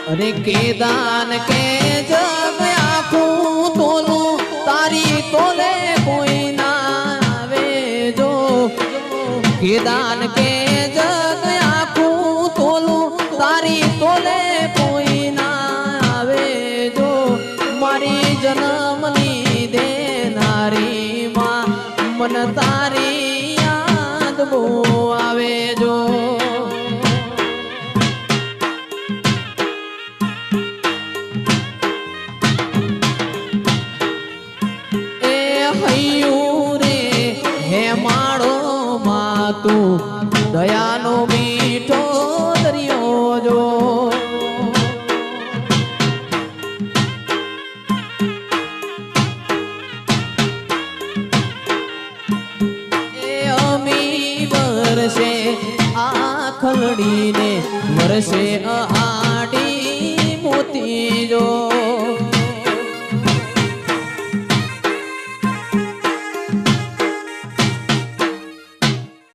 અરે કેદાન કે જગ આખું તોલું તારી તોલે કોઈ ના આવે જો કેદાન કે જગ આખું તોલું તારી તોલે કોઈ ના આવે જો મારી જન્મની દેનારી માં મન તારી યાદ બહુ આવે જો તું દયાનો મીઠો દરિયો જો એ અમી વરસે આખડીને વરસે આડી મોતી જો